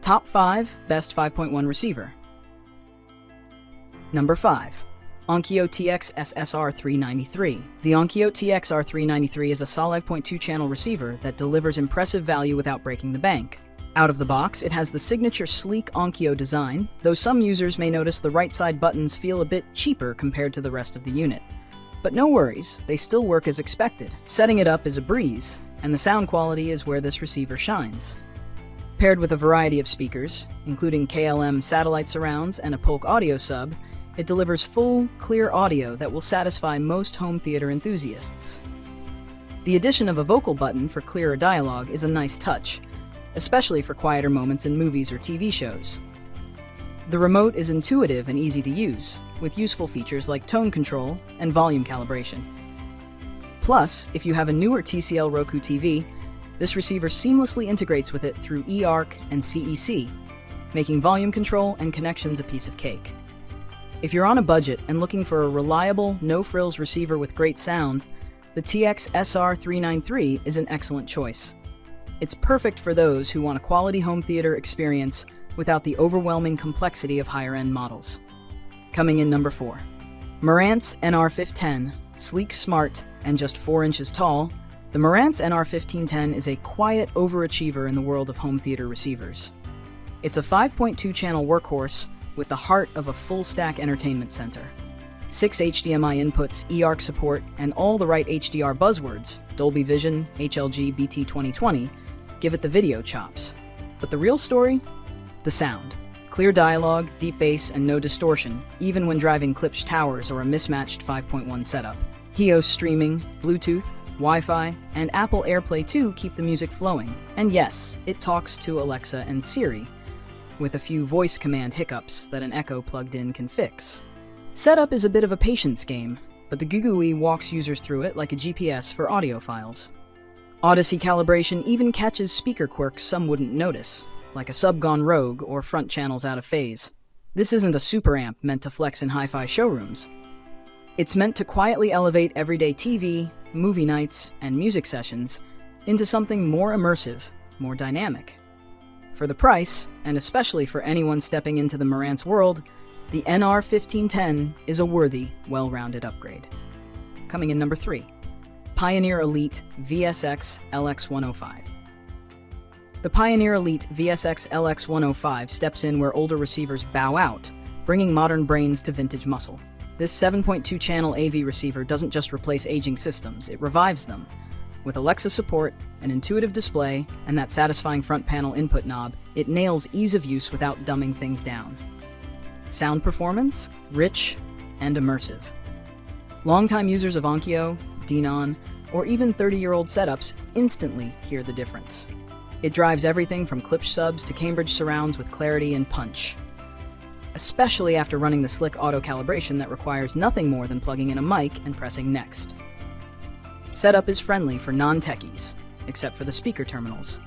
Top 5 Best 5.1 Receiver. Number 5. Onkyo TX-SR393. The Onkyo TX-SR393 is a solid 5.2 channel receiver that delivers impressive value without breaking the bank. Out of the box, it has the signature sleek Onkyo design, though some users may notice the right side buttons feel a bit cheaper compared to the rest of the unit. But no worries, they still work as expected. Setting it up is a breeze, and the sound quality is where this receiver shines. Paired with a variety of speakers, including KLM satellite surrounds and a Polk audio sub, it delivers full, clear audio that will satisfy most home theater enthusiasts. The addition of a vocal button for clearer dialogue is a nice touch, especially for quieter moments in movies or TV shows. The remote is intuitive and easy to use, with useful features like tone control and volume calibration. Plus, if you have a newer TCL Roku TV, this receiver seamlessly integrates with it through eARC and CEC, making volume control and connections a piece of cake. If you're on a budget and looking for a reliable, no-frills receiver with great sound, the TX-SR393 is an excellent choice. It's perfect for those who want a quality home theater experience without the overwhelming complexity of higher-end models. Coming in number 4. Marantz NR1510. Sleek, smart, and just 4 inches tall, the Marantz NR1510 is a quiet overachiever in the world of home theater receivers. It's a 5.2 channel workhorse with the heart of a full-stack entertainment center. 6 HDMI inputs, eARC support, and all the right HDR buzzwords, Dolby Vision, HLG BT 2020, give it the video chops. But the real story? The sound. Clear dialogue, deep bass, and no distortion, even when driving Klipsch towers or a mismatched 5.1 setup. HEOS streaming, Bluetooth, Wi-Fi, and Apple AirPlay 2 keep the music flowing. And yes, it talks to Alexa and Siri, with a few voice command hiccups that an Echo plugged in can fix. Setup is a bit of a patience game, but the GUGUI walks users through it like a GPS for audio files. Odyssey calibration even catches speaker quirks some wouldn't notice, like a sub gone rogue or front channels out of phase. This isn't a super amp meant to flex in hi-fi showrooms. It's meant to quietly elevate everyday TV, movie nights, and music sessions into something more immersive, more dynamic. For the price, and especially for anyone stepping into the Marantz world, the NR1510 is a worthy, well-rounded upgrade. Coming in number 3. Pioneer Elite VSX LX105. The Pioneer Elite VSX LX105 steps in where older receivers bow out, bringing modern brains to vintage muscle. This 7.2 channel AV receiver doesn't just replace aging systems, it revives them. With Alexa support, an intuitive display, and that satisfying front panel input knob, it nails ease of use without dumbing things down. Sound performance? Rich and immersive. Longtime users of Onkyo, Denon, or even 30-year-old setups instantly hear the difference. It drives everything from Klipsch subs to Cambridge surrounds with clarity and punch, especially after running the slick auto calibration that requires nothing more than plugging in a mic and pressing next. Setup is friendly for non-techies, except for the speaker terminals.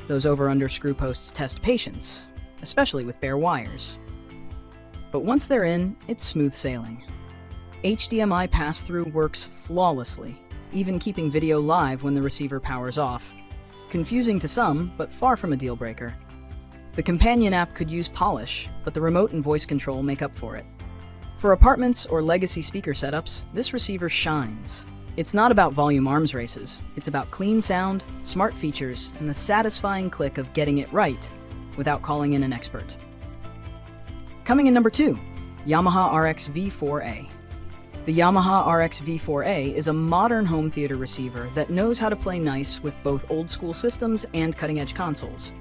Those over-under screw posts test patience, especially with bare wires. But once they're in, it's smooth sailing. HDMI pass-through works flawlessly, even keeping video live when the receiver powers off. Confusing to some, but far from a deal breaker. The companion app could use polish, but the remote and voice control make up for it. For apartments or legacy speaker setups, this receiver shines. It's not about volume arms races, it's about clean sound, smart features, and the satisfying click of getting it right without calling in an expert. Coming in number 2, YAMAHA RX-V4A. The YAMAHA RX-V4A is a modern home theater receiver that knows how to play nice with both old-school systems and cutting-edge consoles.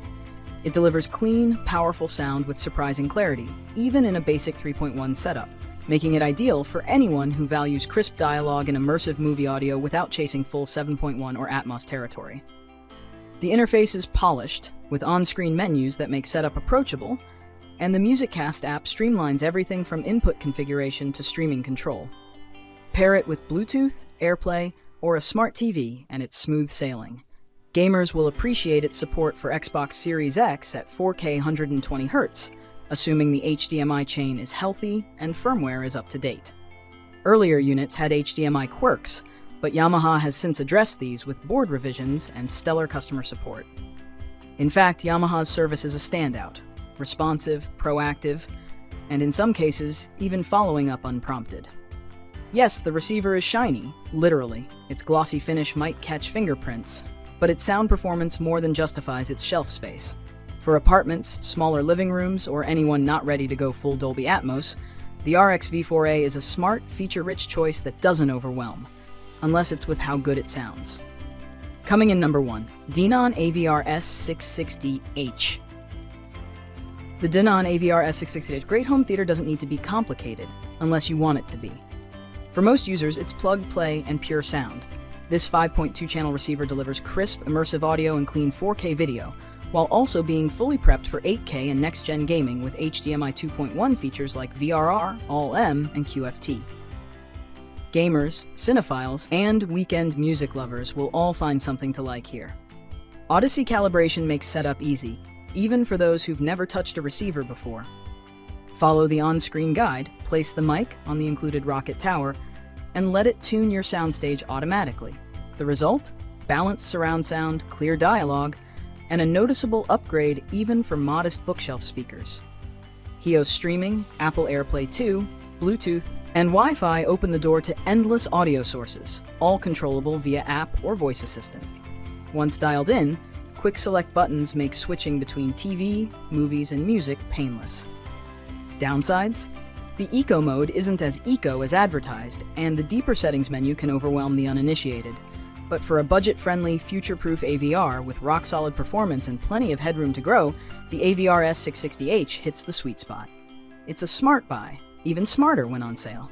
It delivers clean, powerful sound with surprising clarity, even in a basic 3.1 setup, making it ideal for anyone who values crisp dialogue and immersive movie audio without chasing full 7.1 or Atmos territory. The interface is polished, with on-screen menus that make setup approachable, and the MusicCast app streamlines everything from input configuration to streaming control. Pair it with Bluetooth, AirPlay, or a smart TV, and it's smooth sailing. Gamers will appreciate its support for Xbox Series X at 4K 120Hz, assuming the HDMI chain is healthy and firmware is up to date. Earlier units had HDMI quirks, but YAMAHA has since addressed these with board revisions and stellar customer support. In fact, Yamaha's service is a standout, responsive, proactive, and in some cases, even following up unprompted. Yes, the receiver is shiny, literally. Its glossy finish might catch fingerprints, but its sound performance more than justifies its shelf space. For apartments, smaller living rooms, or anyone not ready to go full Dolby Atmos, the RX V4A is a smart, feature-rich choice that doesn't overwhelm, unless it's with how good it sounds. Coming in number 1, Denon AVR-S660H. The Denon AVR-S660H great home theater doesn't need to be complicated, unless you want it to be. For most users, it's plug, play, and pure sound. This 5.2-channel receiver delivers crisp, immersive audio and clean 4K video, while also being fully prepped for 8K and next-gen gaming with HDMI 2.1 features like VRR, All-M, and QFT. Gamers, cinephiles, and weekend music lovers will all find something to like here. Odyssey calibration makes setup easy, even for those who've never touched a receiver before. Follow the on-screen guide, place the mic on the included rocket tower, and let it tune your soundstage automatically. The result? Balanced surround sound, clear dialogue, and a noticeable upgrade even for modest bookshelf speakers. HEOS streaming, Apple AirPlay 2, Bluetooth, and Wi-Fi open the door to endless audio sources, all controllable via app or voice assistant. Once dialed in, quick select buttons make switching between TV, movies, and music painless. Downsides? The Eco mode isn't as eco as advertised, and the deeper settings menu can overwhelm the uninitiated. But for a budget-friendly, future-proof AVR with rock-solid performance and plenty of headroom to grow, the AVR-S660H hits the sweet spot. It's a smart buy, even smarter when on sale.